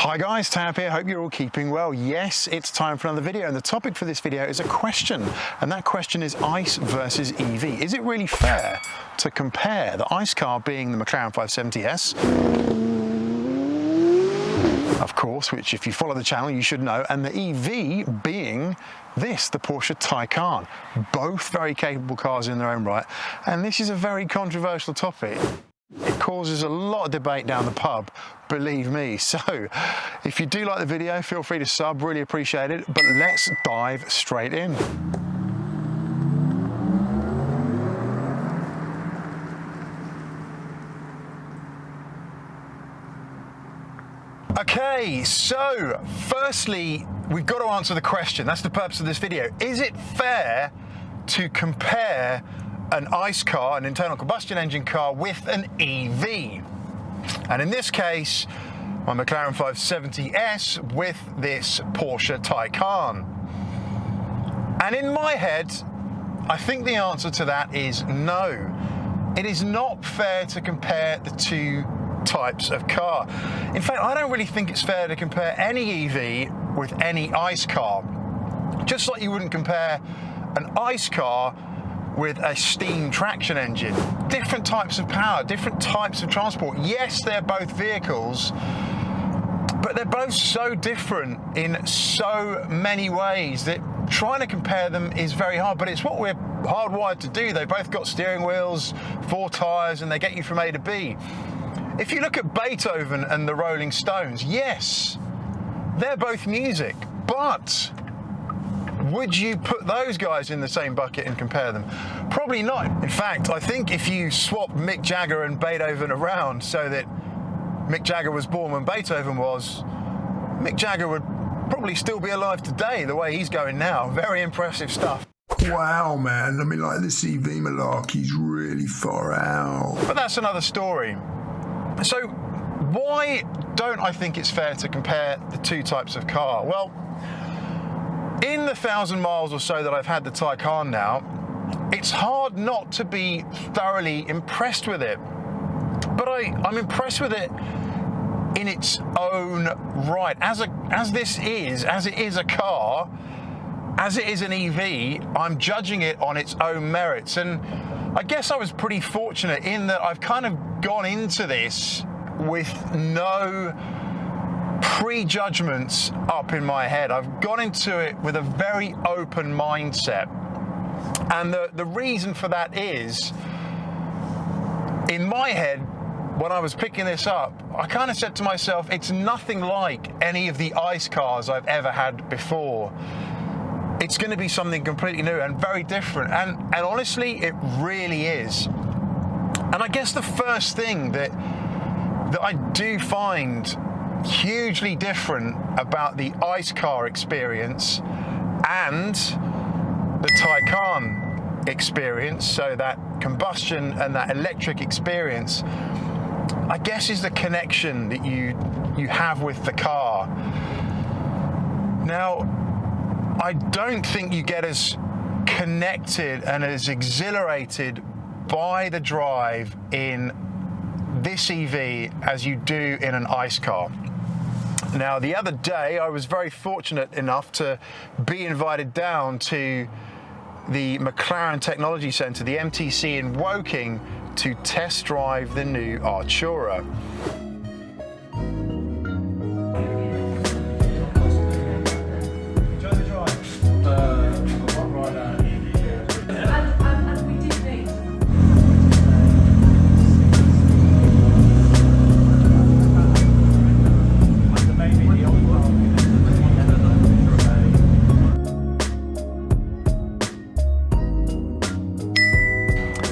Hi guys, Tab here, hope you're all keeping well. Yes, it's time for another video, and the topic for this video is a question, and that question is ICE versus EV. Is it really fair to compare the ICE car being the McLaren 570S, of course, which if you follow the channel you should know, and the EV being this, the Porsche Taycan? Both very capable cars in their own right, and this is a very controversial topic. It causes a lot of debate down the pub, believe me. So if you do like the video, feel free to sub, really appreciate it. But let's dive straight in. Okay, so firstly, we've got to answer the question. That's the purpose of this video. Is it fair to compare an ICE car, an internal combustion engine car, with an EV? And in this case, my McLaren 570S with this Porsche Taycan. And in my head, I think the answer to that is no. It is not fair to compare the two types of car. In fact, I don't really think it's fair to compare any EV with any ICE car. Just like you wouldn't compare an ICE car with a steam traction engine. Different types of power, different types of transport. Yes, they're both vehicles, but they're both so different in so many ways that trying to compare them is very hard, but it's what we're hardwired to do. They both got steering wheels, 4 tyres, and they get you from A to B. If you look at Beethoven and the Rolling Stones, yes, they're both music, but would you put those guys in the same bucket and compare them? Probably not. In fact, I think if you swap Mick Jagger and Beethoven around so that Mick Jagger was born when Beethoven was, Mick Jagger would probably still be alive today the way he's going now. Very impressive stuff. Wow, man. I mean, like, this EV malarkey's really far out. But that's another story. So why don't I think it's fair to compare the two types of car? Well, in the 1,000 miles or so that I've had the Taycan now, it's hard not to be thoroughly impressed with it. But I'm impressed with it in its own right. As it is a car, as it is an EV, I'm judging it on its own merits. And I guess I was pretty fortunate in that I've kind of gone into this with no prejudgments up in my head. I've gone into it with a very open mindset. And the reason for that is, in my head, when I was picking this up, I kind of said to myself, it's nothing like any of the ICE cars I've ever had before. It's going to be something completely new and very different. And honestly, it really is. And I guess the first thing that I do find hugely different about the ICE car experience and the Taycan experience, so that combustion and that electric experience, I guess, is the connection that you have with the car. Now, I don't think you get as connected and as exhilarated by the drive in this EV as you do in an ICE car. Now, the other day, I was very fortunate enough to be invited down to the McLaren Technology Centre, the MTC in Woking, to test drive the new Artura.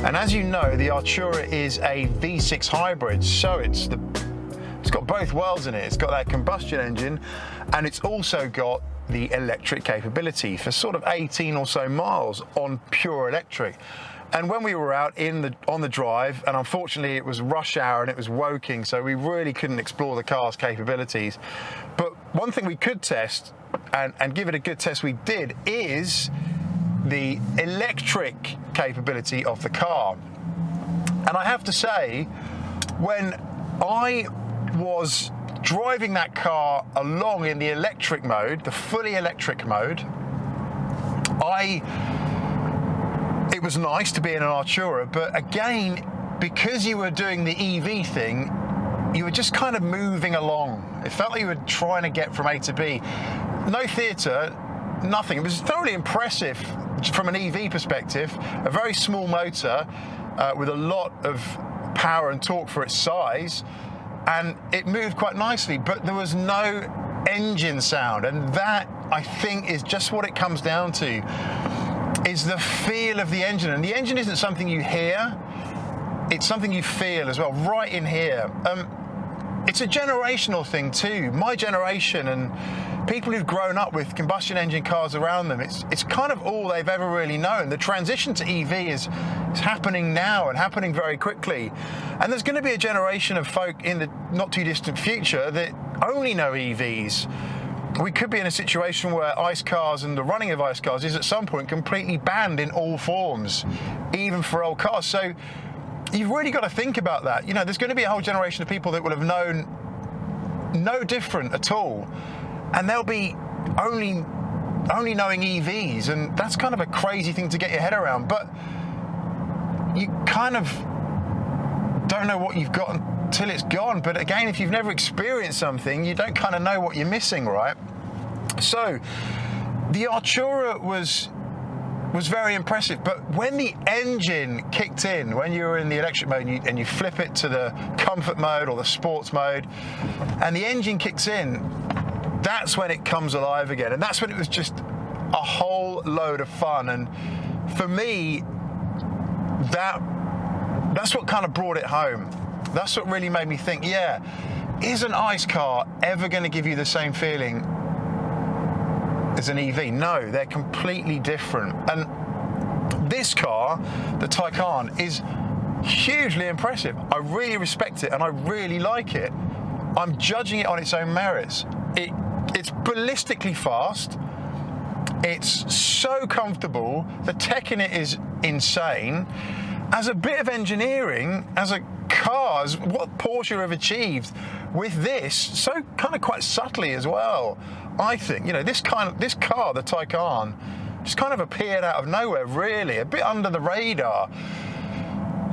And as you know, the Artura is a V6 hybrid, so it's got both worlds in it. It's got that combustion engine, and it's also got the electric capability for sort of 18 or so miles on pure electric. And when we were out on the drive, and unfortunately it was rush hour and it was Woking, so we really couldn't explore the car's capabilities. But one thing we could test, and give it a good test we did, is the electric capability of the car. And I have to say, when I was driving that car along in the electric mode, the fully electric mode, it was nice to be in an Artura, but again, because you were doing the EV thing, you were just kind of moving along. It felt like you were trying to get from A to B. No theatre, nothing. It was thoroughly impressive from an EV perspective. A very small motor with a lot of power and torque for its size, and it moved quite nicely, but there was no engine sound, and that, I think, is just what it comes down to, is the feel of the engine. And the engine isn't something you hear, it's something you feel as well, right in here. It's a generational thing too. My generation and people who've grown up with combustion engine cars around them, it's kind of all they've ever really known. The transition to EV is happening now and happening very quickly. And there's going to be a generation of folk in the not too distant future that only know EVs. We could be in a situation where ICE cars and the running of ICE cars is at some point completely banned in all forms, even for old cars. So you've really got to think about that. You know, there's going to be a whole generation of people that will have known no different at all, and they'll be only knowing EVs, and that's kind of a crazy thing to get your head around. But you kind of don't know what you've got until it's gone. But again, if you've never experienced something, you don't kind of know what you're missing, right? So the Artura was very impressive, but when the engine kicked in, when you were in the electric mode and you flip it to the comfort mode or the sports mode, and the engine kicks in, that's when it comes alive again, and that's when it was just a whole load of fun. And for me, that's what kind of brought it home. That's what really made me think, yeah, is an ICE car ever going to give you the same feeling as an EV? No, they're completely different. And this car, the Taycan, is hugely impressive. I really respect it and I really like it. I'm judging it on its own merits. It's ballistically fast. It's so comfortable. The tech in it is insane. As a bit of engineering, as a car, as what Porsche have achieved with this, so kind of quite subtly as well, I think. You know, this car, the Taycan, just kind of appeared out of nowhere, really, a bit under the radar.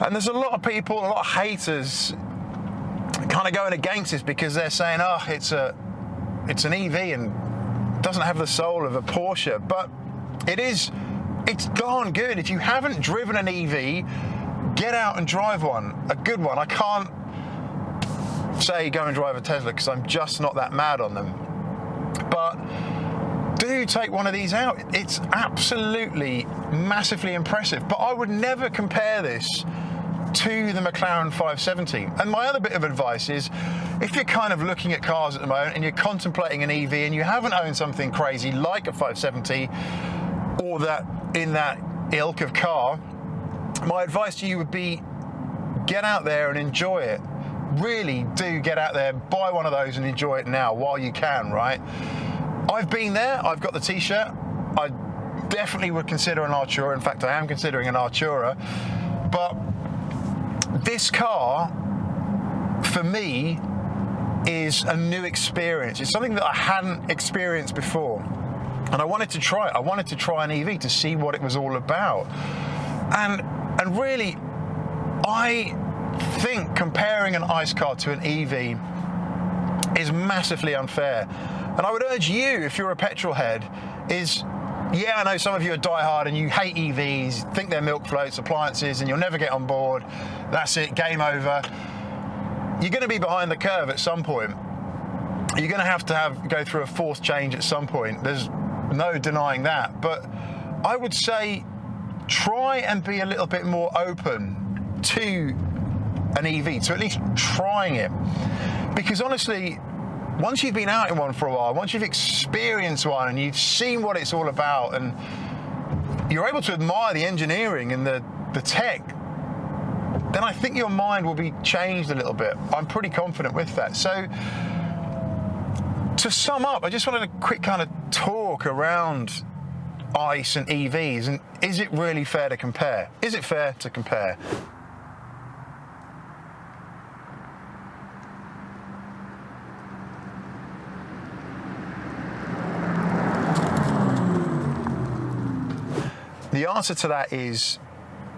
And there's a lot of people, a lot of haters, kind of going against this because they're saying, oh, it's an EV and doesn't have the soul of a Porsche. But it's darn good. If you haven't driven an EV, get out and drive one, a good one. I can't say go and drive a Tesla because I'm just not that mad on them. But do take one of these out. It's absolutely massively impressive. But I would never compare this to the McLaren 570. And my other bit of advice is, if you're kind of looking at cars at the moment and you're contemplating an EV and you haven't owned something crazy like a 570 or that in that ilk of car, my advice to you would be get out there and enjoy it. Really do get out there, buy one of those and enjoy it now while you can, right? I've been there, I've got the t-shirt. I definitely would consider an Artura. In fact, I am considering an Artura. But this car, for me, is a new experience. It's something that I hadn't experienced before. And I wanted to try it. I wanted to try an EV to see what it was all about. And really, I think comparing an ICE car to an EV is massively unfair. And I would urge you, if you're a petrol head, yeah, I know some of you are diehard and you hate EVs, think they're milk floats, appliances, and you'll never get on board. That's it, game over. You're going to be behind the curve at some point. You're going to have go through a forced change at some point. There's no denying that. But I would say try and be a little bit more open to an EV, to at least trying it. Because honestly, once you've been out in one for a while, once you've experienced one and you've seen what it's all about and you're able to admire the engineering and the tech, then I think your mind will be changed a little bit. I'm pretty confident with that. So to sum up, I just wanted a quick kind of talk around ICE and EVs, and is it really fair to compare? Is it fair to compare? the answer to that is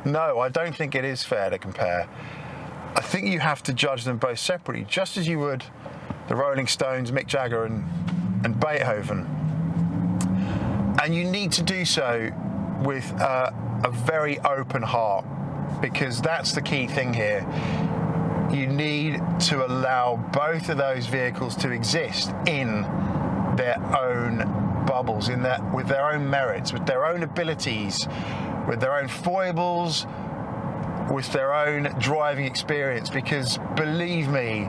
no, I don't think it is fair to compare. I think you have to judge them both separately, just as you would the Rolling Stones, Mick Jagger and Beethoven. And you need to do so with a very open heart, because that's the key thing here. You need to allow both of those vehicles to exist in their own bubbles, with their own merits, with their own abilities, with their own foibles, with their own driving experience, because believe me,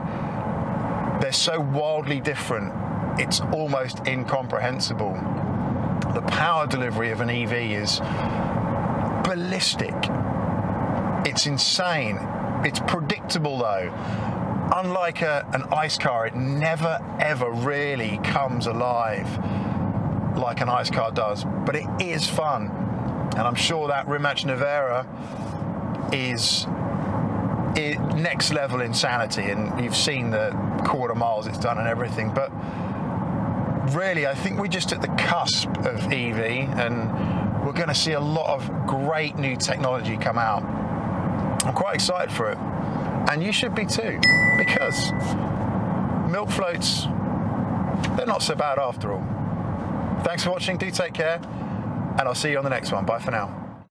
they're so wildly different, it's almost incomprehensible. The power delivery of an EV is ballistic. It's insane. It's predictable though. Unlike an ICE car, it never ever really comes alive like an ICE car does, but it is fun. And I'm sure that Rimac Nevera is next level insanity, and you've seen the quarter miles it's done and everything, but really I think we're just at the cusp of EV, and we're going to see a lot of great new technology come out. I'm quite excited for it, and you should be too, because milk floats, they're not so bad after all. Thanks for watching, do take care, and I'll see you on the next one. Bye for now.